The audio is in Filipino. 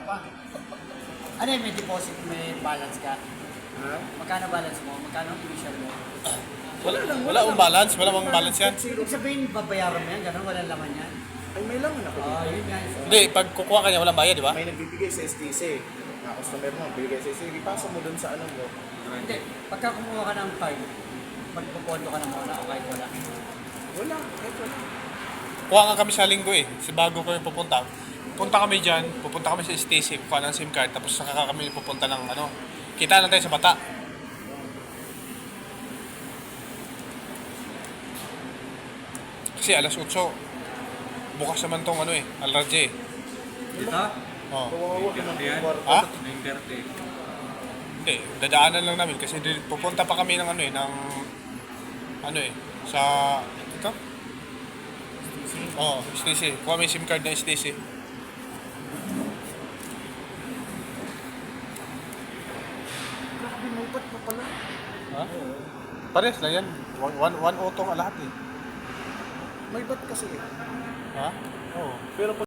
bata pa. Ano yun, may deposit, may balance ka? Ha? Magkano balance mo? Magkano ang tuition mo? Wala akong balance, wala bang balance yan. Ibig sabihin, babayaran mo yan, gano'n, walang laman yan. Ay, may laman ako dito. Yun nga. Hindi, pag kukuha ka niya, walang bayad, di ba? May nagbibigay sa STC. Na customer mo, bibigay sa STC. Ipasa mo dun sa ano mo. Hindi, pagka kumuha ka ng card, magpupunto ka na muna o kahit wala. Wala, kahit wala. Kuha nga kami sa linggo eh. Kasi bago kami pupunta. Punta kami dyan, pupunta kami sa Stacy, kuha ng SIM card, tapos saka kami pupunta ng ano. Kita lang tayo sa bata. Kasi alas 8, bukas naman tong ano eh, alarje eh. Dito? Oh. Kawawa ka ng Yan. kwarto. Ha? 9:30. Hindi, dadaanan lang namin kasi pupunta pa kami ng ano eh, ng ano eh, sa ito? Oh, Stacy. Kuha may SIM card na Stacy. Grabe, may ba't pa pala? Ha? Pares lang yan. One auto nga lahat eh. May ba't kasi eh. Ha? Oo. Pero